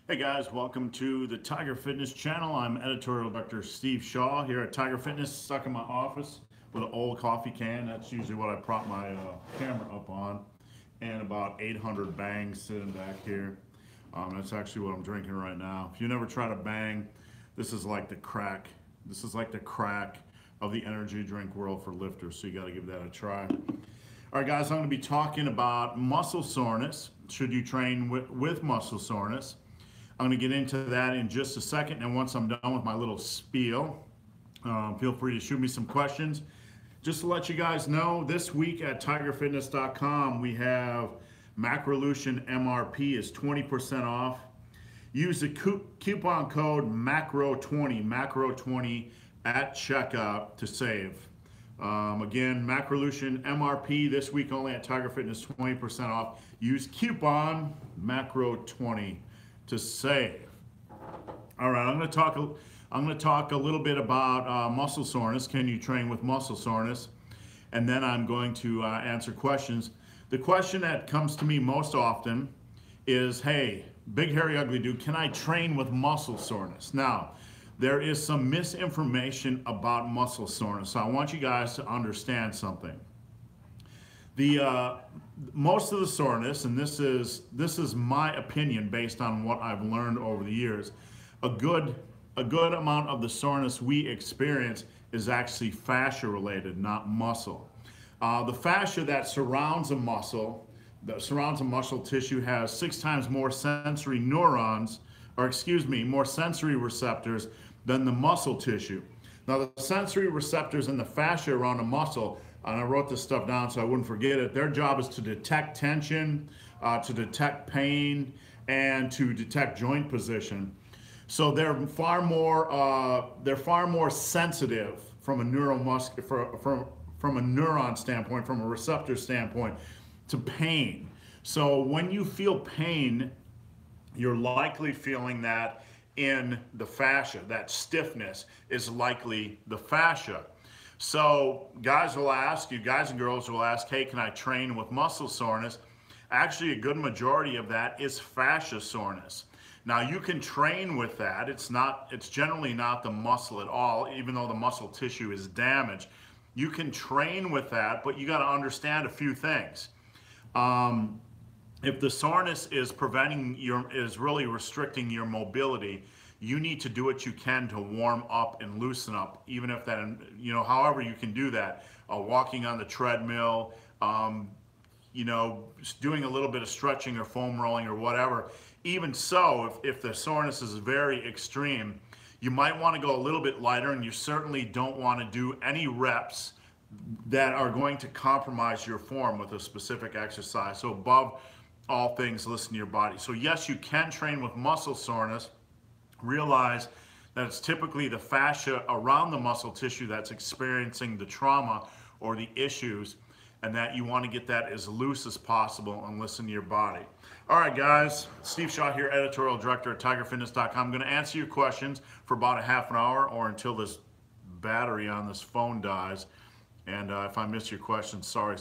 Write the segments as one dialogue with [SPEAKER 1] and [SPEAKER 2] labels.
[SPEAKER 1] Hey guys, welcome to the Tiger Fitness channel. I'm editorial director Steve Shaw here at Tiger Fitness, stuck in my office with an old coffee can. That's usually what I prop my camera up on, and about 800 bangs sitting back here. That's actually what I'm drinking right now. If you never tried a bang, this is like the crack. This is like the crack of the energy drink world for lifters, so you got to give that a try. All right, guys, I'm going to be talking about muscle soreness. Should you train with muscle soreness? I'm going to get into that in just a second, and once I'm done with my little spiel, feel free to shoot me some questions. Just to let you guys know, this week at tigerfitness.com, we have Macrolution MRP is 20% off. Use the coupon code MACRO20 at checkout to save. Again, Macrolution MRP this week only at Tiger Fitness, 20% off. Use coupon MACRO20 to save. All right, I'm going to talk a little bit about muscle soreness. Can you train with muscle soreness? And then I'm going to answer questions. The question that comes to me most often is, hey, big hairy ugly dude, can I train with muscle soreness? Now, there is some misinformation about muscle soreness, so I want you guys to understand something. Most of the soreness, and this is my opinion based on what I've learned over the years, a good amount of the soreness we experience is actually fascia related, not muscle. The fascia that surrounds a muscle, tissue, has 6 times more sensory neurons, or excuse me, more sensory receptors than the muscle tissue. Now, the sensory receptors in the fascia around a muscle, and I wrote this stuff down so I wouldn't forget it, their job is to detect tension, to detect pain, and to detect joint position. So they're far more sensitive from a from a neuron standpoint, from a receptor standpoint, to pain. So when you feel pain, you're likely feeling that in the fascia. That stiffness is likely the fascia. So guys and girls will ask, hey, can I train with muscle soreness? Actually, a good majority of that is fascia soreness. Now, you can train with that. It's generally not the muscle at all, even though the muscle tissue is damaged. You can train with that, but you got to understand a few things. If the soreness is really restricting your mobility, you need to do what you can to warm up and loosen up, even if that, however you can do that. Walking on the treadmill, doing a little bit of stretching or foam rolling or whatever. Even so, if the soreness is very extreme, you might want to go a little bit lighter, and you certainly don't want to do any reps that are going to compromise your form with a specific exercise. So above all things, listen to your body. So yes, you can train with muscle soreness. Realize that it's typically the fascia around the muscle tissue that's experiencing the trauma or the issues, and that you want to get that as loose as possible and listen to your body. All right, guys, Steve Shaw here, editorial director at tigerfitness.com. I'm going to answer your questions for about a half an hour or until this battery on this phone dies. And if I miss your questions, sorry.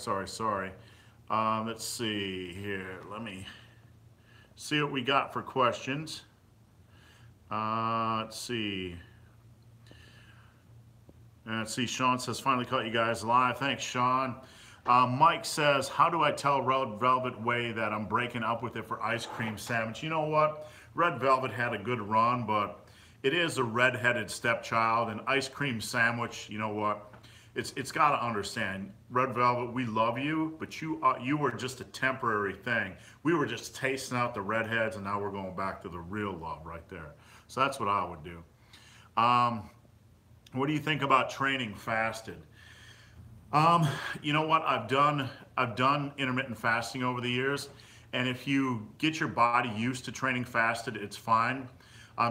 [SPEAKER 1] Let's see here. Let me see what we got for questions. Let's see. Sean says, finally caught you guys live. Thanks, Sean. Mike says, how do I tell Red Velvet Way that I'm breaking up with it for ice cream sandwich? You know what? Red Velvet had a good run, but it is a red-headed stepchild, and ice cream sandwich, you know what? It's got to understand, Red Velvet, we love you, but you were just a temporary thing. We were just tasting out the redheads, and now we're going back to the real love right there. So that's what I would do. What do you think about training fasted? You know what? I've done intermittent fasting over the years, and if you get your body used to training fasted, it's fine.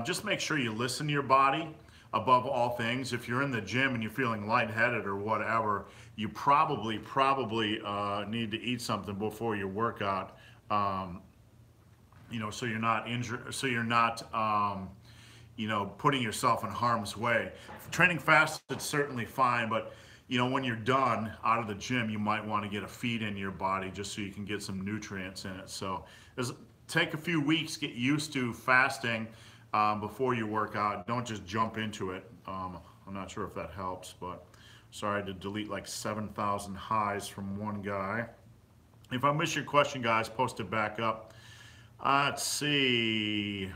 [SPEAKER 1] Just make sure you listen to your body. Above all things, if you're in the gym and you're feeling lightheaded or whatever, you probably need to eat something before your workout. So you're not injured, so you're not putting yourself in harm's way. Training fast is certainly fine, but when you're done out of the gym, you might want to get a feed in your body just so you can get some nutrients in it. So take a few weeks, get used to fasting before you work out. Don't just jump into it. I'm not sure if that helps, but sorry to delete like 7,000 highs from one guy. If I miss your question, guys, post it back up. Let's see.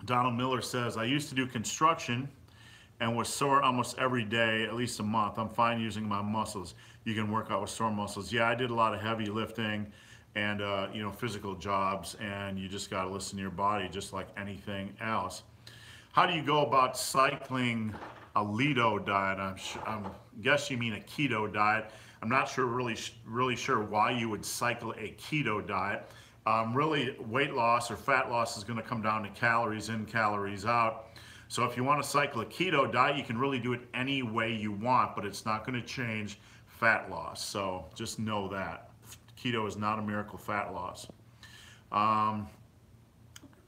[SPEAKER 1] Donald Miller says, I used to do construction and was sore almost every day, at least a month. I'm fine using my muscles. You can work out with sore muscles. Yeah, I did a lot of heavy lifting and physical jobs, and you just got to listen to your body just like anything else. How do you go about cycling a Lido diet? I guess you mean a keto diet. I'm not sure really sure why you would cycle a keto diet. Really, weight loss or fat loss is going to come down to calories in, calories out. So if you want to cycle a keto diet, you can really do it any way you want, but it's not going to change fat loss. So just know that. Keto is not a miracle fat loss.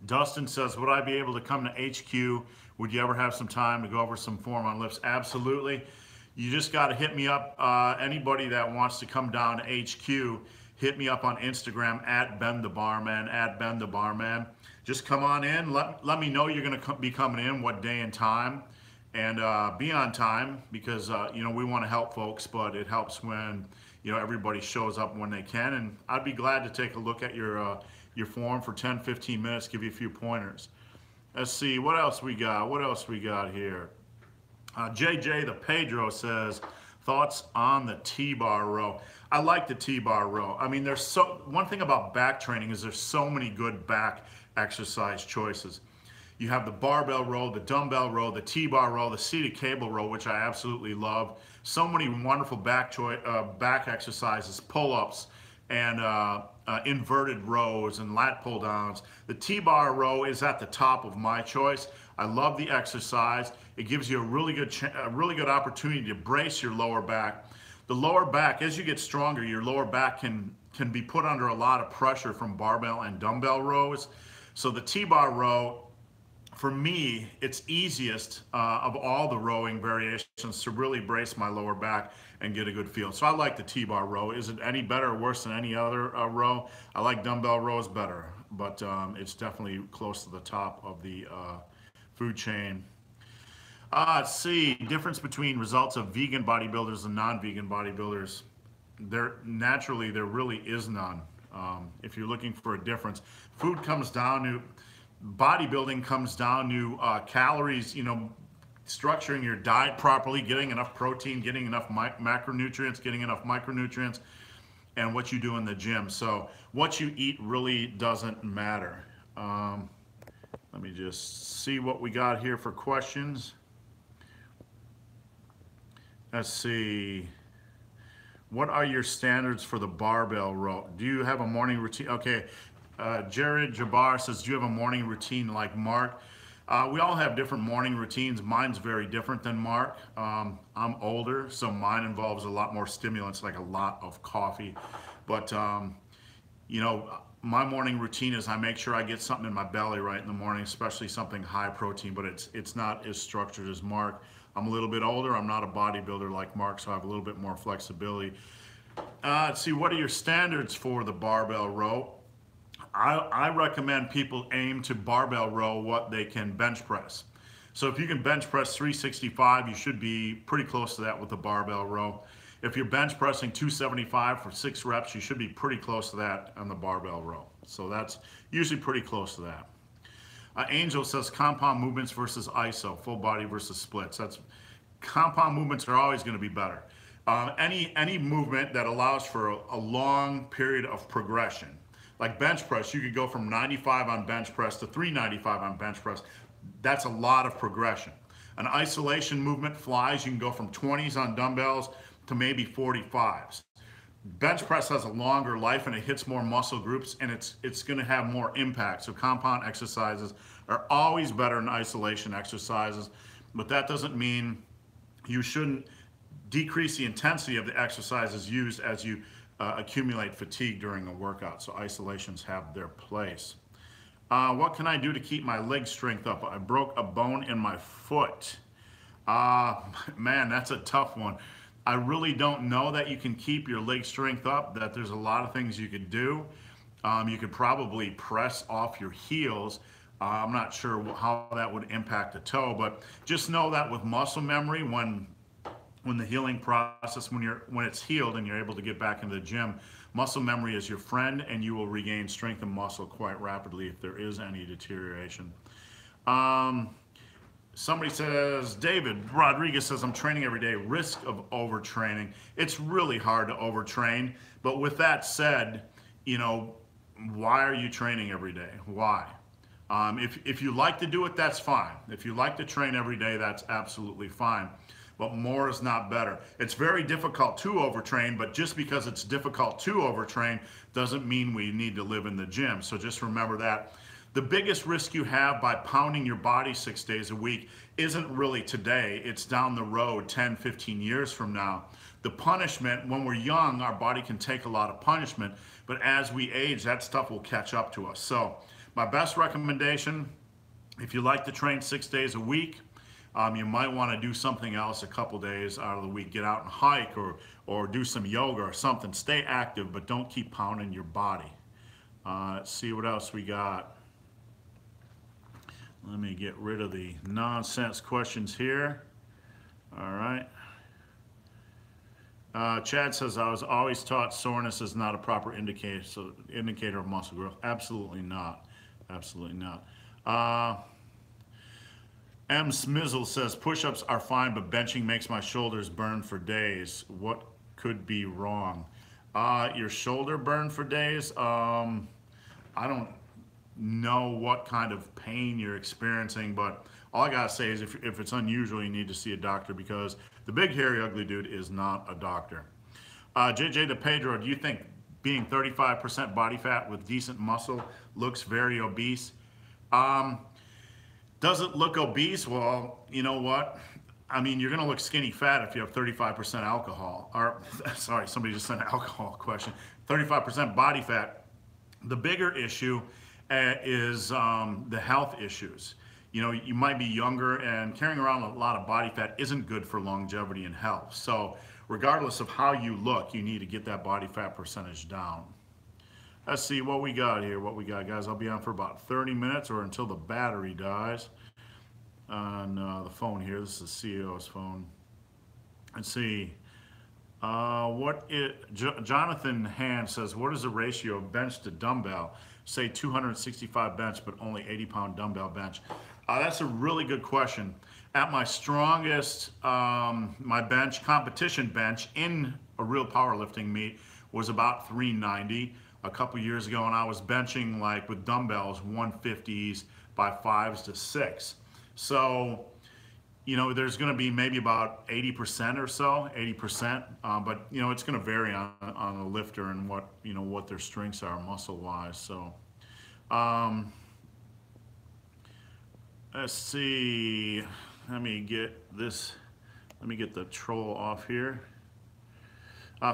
[SPEAKER 1] Dustin says, would I be able to come to HQ? Would you ever have some time to go over some form on lifts? Absolutely. You just got to hit me up. Anybody that wants to come down to HQ, hit me up on Instagram at BenTheBarman. Just come on in. Let me know you're going to be coming in, what day and time, and be on time because we want to help folks, but it helps when everybody shows up when they can. And I'd be glad to take a look at your form for 10-15 minutes, give you a few pointers. Let's see what else we got. What else we got here? JJ the Pedro says, thoughts on the T-bar row. I like the T-bar row. I mean, one thing about back training is there's so many good back exercise choices. You have the barbell row, the dumbbell row, the T-bar row, the seated cable row, which I absolutely love. So many wonderful back exercises, pull-ups, and inverted rows and lat pull downs. The T-bar row is at the top of my choice. I love the exercise. It gives you a really good opportunity to brace your lower back. The lower back, as you get stronger, your lower back can be put under a lot of pressure from barbell and dumbbell rows. So the T-bar row, for me, it's easiest of all the rowing variations to really brace my lower back and get a good feel. So I like the T-bar row. Is it any better or worse than any other row? I like dumbbell rows better, but it's definitely close to the top of the food chain. Let's see, difference between results of vegan bodybuilders and non-vegan bodybuilders. There really is none. If you're looking for a difference, food comes down to bodybuilding comes down to calories, structuring your diet properly, getting enough protein, getting enough macronutrients, getting enough micronutrients, and what you do in the gym. So what you eat really doesn't matter. Let me just see what we got here for questions. Let's see. What are your standards for the barbell row? Do you have a morning routine? Okay. Jared Jabbar says, do you have a morning routine like Mark? We all have different morning routines. Mine's very different than Mark. I'm older, so mine involves a lot more stimulants, like a lot of coffee. But, my morning routine is I make sure I get something in my belly right in the morning, especially something high protein, but it's not as structured as Mark. I'm a little bit older. I'm not a bodybuilder like Mark, so I have a little bit more flexibility. Let's see, what are your standards for the barbell row? I recommend people aim to barbell row what they can bench press. So if you can bench press 365, you should be pretty close to that with the barbell row. If you're bench pressing 275 for 6 reps, you should be pretty close to that on the barbell row. So that's usually pretty close to that. Angel says compound movements versus iso, full body versus splits. Compound movements are always going to be better. Any movement that allows for a long period of progression. Like bench press, you could go from 95 on bench press to 395 on bench press. That's a lot of progression. An isolation movement, flies, you can go from 20s on dumbbells to maybe 45s. Bench press has a longer life and it hits more muscle groups and it's going to have more impact. So compound exercises are always better than isolation exercises, but that doesn't mean you shouldn't decrease the intensity of the exercises used as you accumulate fatigue during a workout. So isolations have their place. What can I do to keep my leg strength up? I broke a bone in my foot. Man, that's a tough one. I really don't know that you can keep your leg strength up, that there's a lot of things you could do. You could probably press off your heels. I'm not sure how that would impact the toe, but just know that with muscle memory, when the healing process, when it's healed and you're able to get back into the gym, muscle memory is your friend, and you will regain strength and muscle quite rapidly if there is any deterioration. Somebody says, David Rodriguez says, I'm training every day. Risk of overtraining. It's really hard to overtrain. But with that said, why are you training every day? Why? If you like to do it, that's fine. If you like to train every day, that's absolutely fine. But more is not better. It's very difficult to overtrain, but just because it's difficult to overtrain doesn't mean we need to live in the gym. So just remember that. The biggest risk you have by pounding your body 6 days a week isn't really today. It's down the road 10, 15 years from now. The punishment, when we're young, our body can take a lot of punishment, but as we age, that stuff will catch up to us. So my best recommendation, if you like to train 6 days a week, you might want to do something else a couple days out of the week. Get out and hike or do some yoga or something. Stay active, but don't keep pounding your body. Let's see what else we got. Let me get rid of the nonsense questions here. All right. Chad says, I was always taught soreness is not a proper indicator of muscle growth. Absolutely not. Absolutely not. M. Smizzle says, push-ups are fine, but benching makes my shoulders burn for days. What could be wrong? Your shoulder burn for days? I don't know what kind of pain you're experiencing, but all I gotta say is if it's unusual, you need to see a doctor, because the big hairy ugly dude is not a doctor. JJ De Pedro, do you think being 35% body fat with decent muscle looks very obese? Does it look obese? Well, you know what? I mean, you're gonna look skinny fat if you have 35% alcohol. Or, sorry, somebody just sent an alcohol question. 35% body fat. The bigger issue is the health issues. You might be younger, and carrying around a lot of body fat isn't good for longevity and health. So regardless of how you look, you need to get that body fat percentage down. Let's see what we got here. What we got, guys. I'll be on for about 30 minutes or until the battery dies on the phone here. This is the CEO's phone. Let's see. Jonathan Hand says, what is the ratio of bench to dumbbell? Say 265 bench, but only 80-pound dumbbell bench. That's a really good question. At my strongest, my bench, competition bench in a real powerlifting meet was about 390 a couple years ago, and I was benching like with dumbbells 150s by 5s to 6. So, there's going to be maybe about 80% or so, 80%, but it's going to vary on the lifter and what their strengths are muscle-wise. So, let's see. Let me get the troll off here.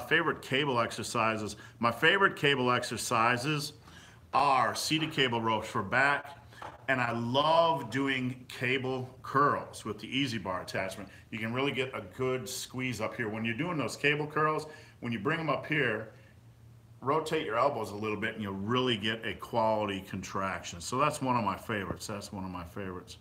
[SPEAKER 1] Favorite cable exercises. My favorite cable exercises are seated cable ropes for back, and I love doing cable curls with the easy bar attachment. You can really get a good squeeze up here. When you're doing those cable curls, when you bring them up here, rotate your elbows a little bit and you'll really get a quality contraction. So that's one of my favorites.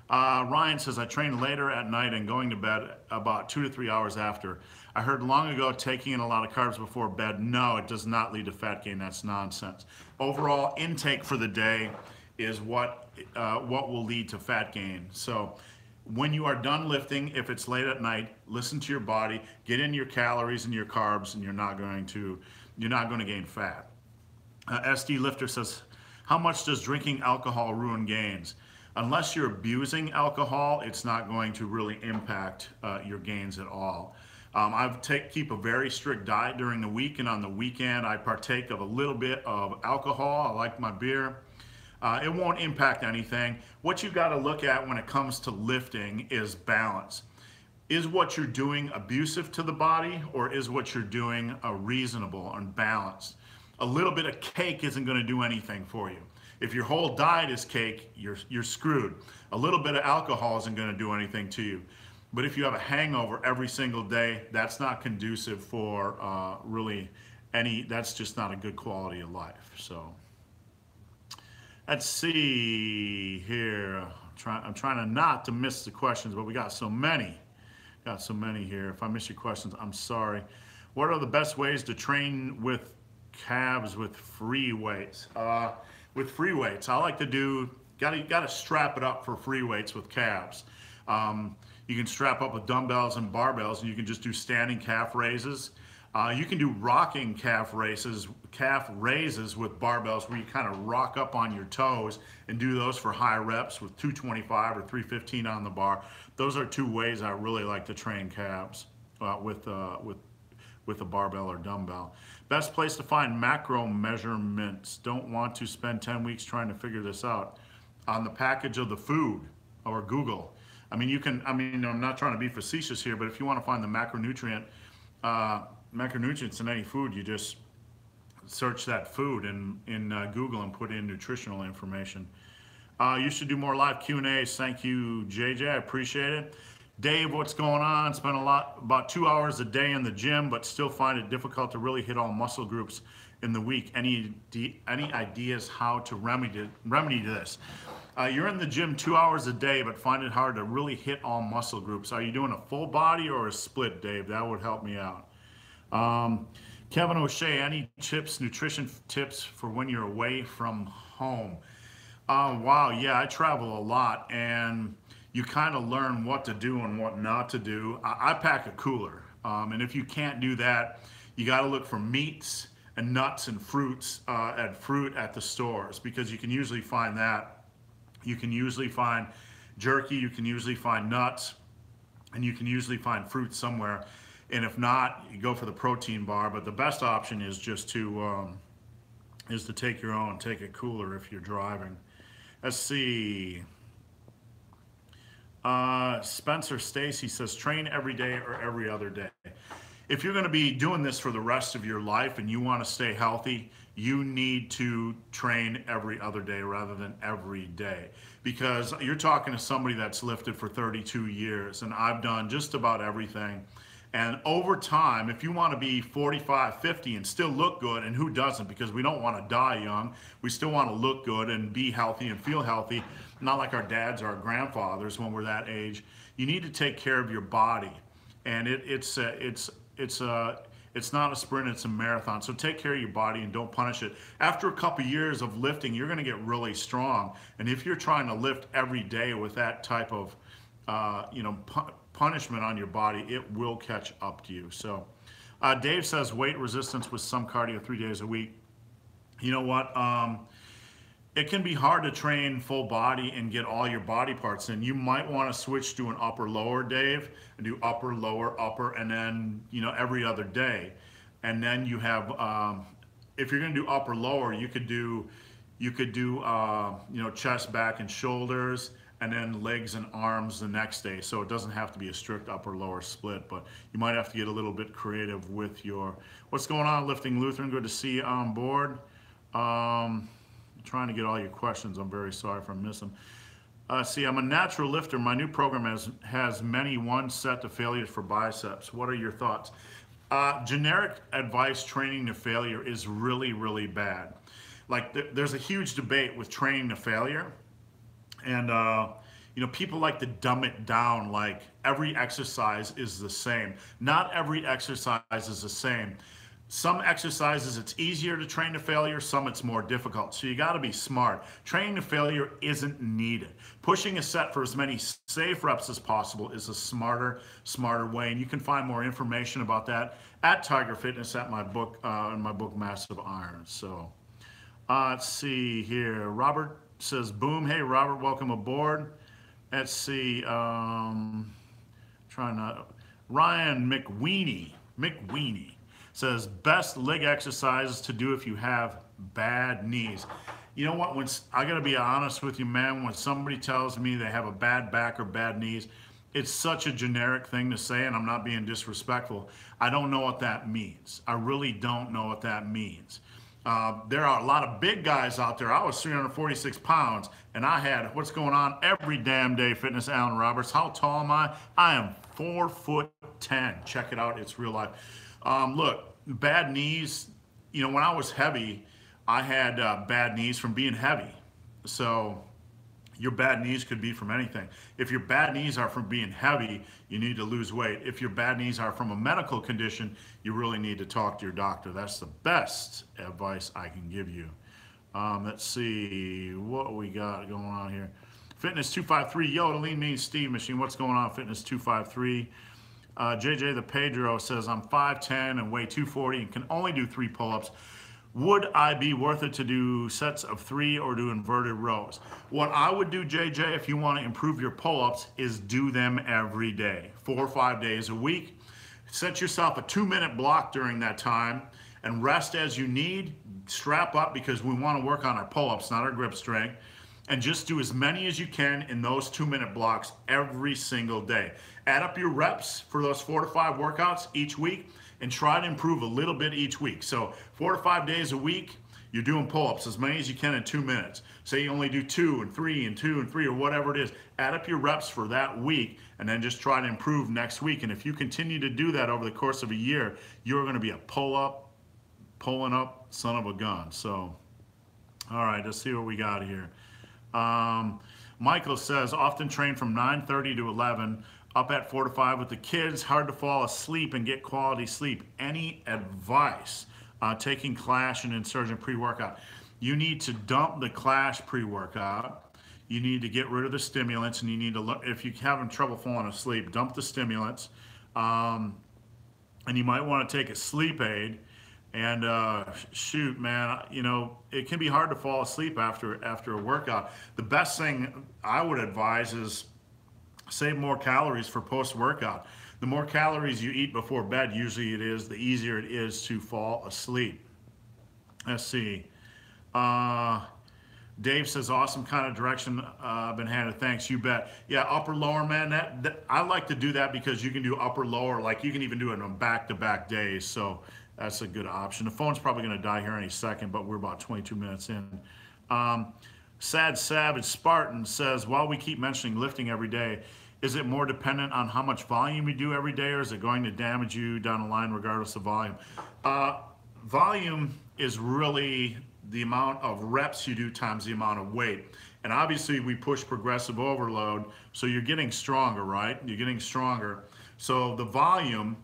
[SPEAKER 1] Ryan says, I train later at night and going to bed about 2 to 3 hours after. I heard long ago taking in a lot of carbs before bed. No, it does not lead to fat gain. That's nonsense. Overall intake for the day is what will lead to fat gain. So when you are done lifting, if it's late at night, listen to your body, get in your calories and your carbs, and you're not going to gain fat. SD Lifter says, how much does drinking alcohol ruin gains? Unless you're abusing alcohol, it's not going to really impact your gains at all. I keep a very strict diet during the week, and on the weekend I partake of a little bit of alcohol. I like my beer. It won't impact anything. What you got to look at when it comes to lifting is balance. Is what you're doing abusive to the body, or is what you're doing reasonable and balanced? A little bit of cake isn't going to do anything for you. If your whole diet is cake, you're screwed. A little bit of alcohol isn't going to do anything to you. But if you have a hangover every single day, that's not conducive for really that's just not a good quality of life. So let's see here. I'm trying to not to miss the questions, but we got so many. Got so many here. If I miss your questions, I'm sorry. What are the best ways to train with calves with free weights? With free weights, I like to do, gotta strap it up for free weights with calves. You can strap up with dumbbells and barbells, and you can just do standing calf raises. You can do rocking calf raises with barbells where you kind of rock up on your toes and do those for high reps with 225 or 315 on the bar. Those are two ways I really like to train calves with a barbell or dumbbell. Best place to find macro measurements. Don't want to spend 10 weeks trying to figure this out. On the package of the food or Google. I mean, I'm not trying to be facetious here, but if you want to find the macronutrients in any food, you just search that food in Google and put in nutritional information. You should do more live Q&As. Thank you, JJ. I appreciate it. Dave, what's going on? Spent about 2 hours a day in the gym, but still find it difficult to really hit all muscle groups in the week. Any ideas how to remedy this? You're in the gym 2 hours a day, but find it hard to really hit all muscle groups. Are you doing a full body or a split, Dave? That would help me out. Kevin O'Shea, any nutrition tips for when you're away from home? Wow, yeah, I travel a lot, and you kind of learn what to do and what not to do. I pack a cooler, and if you can't do that, you got to look for meats and nuts and fruits at the stores, because you can usually find that. You can usually find jerky, you can usually find nuts, and you can usually find fruit somewhere. And if not, you go for the protein bar. But the best option is just to take your own, take a cooler if you're driving. Let's see. Spencer Stacy says, train every day or every other day. If you're going to be doing this for the rest of your life and you want to stay healthy, you need to train every other day rather than every day, because you're talking to somebody that's lifted for 32 years, and I've done just about everything. And over time, if you want to be 45, 50 and still look good, and who doesn't, because we don't want to die young, we still want to look good and be healthy and feel healthy, not like our dads or our grandfathers when we're that age. You need to take care of your body, and it's not a sprint, it's a marathon. So take care of your body and don't punish it. After a couple years of lifting, you're going to get really strong. And if you're trying to lift every day with that type of punishment on your body, it will catch up to you. So Dave says weight resistance with some cardio 3 days a week. You know what? It can be hard to train full body and get all your body parts in. You might want to switch to an upper lower, Dave, and do upper lower upper, and then every other day. And then you have if you're going to do upper lower, you could do chest, back, and shoulders, and then legs and arms the next day. So it doesn't have to be a strict upper lower split, but you might have to get a little bit creative with your. What's going on, Lifting Lutheran? Good to see you on board. Trying to get all your questions. I'm very sorry if I miss them. See, I'm a natural lifter. My new program has many one set to failures for biceps. What are your thoughts? Generic advice training to failure is really, really bad. Like there's a huge debate with training to failure, and people like to dumb it down like every exercise is the same. Not every exercise is the same. Some exercises it's easier to train to failure, some it's more difficult. So you got to be smart. Training to failure isn't needed. Pushing a set for as many safe reps as possible is a smarter way. And you can find more information about that at Tiger Fitness at my book, in my book Massive Iron. So let's see here. Robert says, boom. Hey, Robert, welcome aboard. Let's see. Ryan McWeenie says, best leg exercises to do if you have bad knees. You know what, I gotta be honest with you, man, when somebody tells me they have a bad back or bad knees, it's such a generic thing to say, and I'm not being disrespectful. I don't know what that means. I really don't know what that means. There are a lot of big guys out there. I was 346 pounds, and I had what's going on every damn day fitness, Alan Roberts. How tall am I? I am 4'10". Check it out, it's real life. Look, bad knees, you know, when I was heavy, I had bad knees from being heavy. So your bad knees could be from anything. If your bad knees are from being heavy, you need to lose weight. If your bad knees are from a medical condition, you really need to talk to your doctor. That's the best advice I can give you. Let's see what we got going on here. Fitness 253, yo, the Lean Mean Steve Machine. What's going on, Fitness 253? JJ the Pedro says, I'm 5'10 and weigh 240 and can only do 3 pull-ups. Would I be worth it to do sets of 3 or do inverted rows? What I would do, JJ, if you want to improve your pull-ups, is do them every day, 4 or 5 days a week. Set yourself a 2-minute block during that time and rest as you need. Strap up because we want to work on our pull-ups, not our grip strength. And just do as many as you can in those 2-minute blocks every single day. Add up your reps for those 4 to 5 workouts each week and try to improve a little bit each week. So 4 to 5 days a week, you're doing pull-ups as many as you can in 2 minutes. Say you only do 2 and 3 and 2 and 3 or whatever it is. Add up your reps for that week and then just try to improve next week. And if you continue to do that over the course of a year, you're going to be a pulling up son of a gun. So, all right, let's see what we got here. Michael says, often train from 9:30 to 11, up at 4 to 5 with the kids, hard to fall asleep and get quality sleep. Any advice? Taking Clash and Insurgent pre-workout. You need to dump the Clash pre-workout. You need to get rid of the stimulants, and you need to look, if you're having trouble falling asleep, dump the stimulants. And you might want to take a sleep aid. And shoot, man, you know, it can be hard to fall asleep after a workout. The best thing I would advise is save more calories for post-workout. The more calories you eat before bed, usually it is, the easier it is to fall asleep. Let's see. Dave says, awesome kind of direction been handed. Thanks, you bet. Yeah, upper lower, man. I like to do that because you can do upper lower, like you can even do it on back-to-back days. So that's a good option. The phone's probably going to die here any second, but we're about 22 minutes in. Sad Savage Spartan says, while we keep mentioning lifting every day, is it more dependent on how much volume you do every day, or is it going to damage you down the line regardless of volume? Volume is really the amount of reps you do times the amount of weight. And obviously we push progressive overload, so you're getting stronger, right? You're getting stronger. So the volume,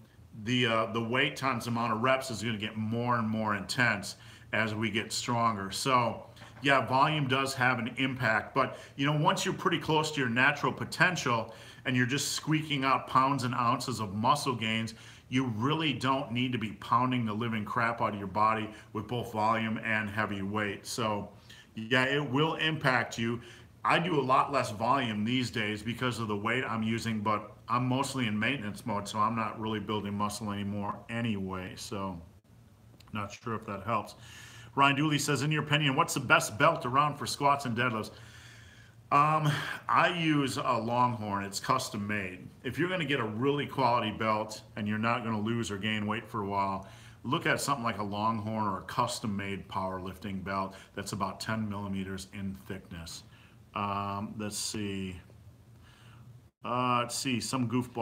[SPEAKER 1] the weight times the amount of reps is going to get more and more intense as we get stronger. So yeah, volume does have an impact, but you know, once you're pretty close to your natural potential and you're just squeaking out pounds and ounces of muscle gains, you really don't need to be pounding the living crap out of your body with both volume and heavy weight. So yeah, it will impact you. I do a lot less volume these days because of the weight I'm using, but I'm mostly in maintenance mode, so I'm not really building muscle anymore anyway. So not sure if that helps. Ryan Dooley says, in your opinion, what's the best belt around for squats and deadlifts? I use a Longhorn. It's custom made. If you're going to get a really quality belt and you're not going to lose or gain weight for a while, look at something like a Longhorn or a custom made powerlifting belt that's about 10 millimeters in thickness. Let's see. Some goofball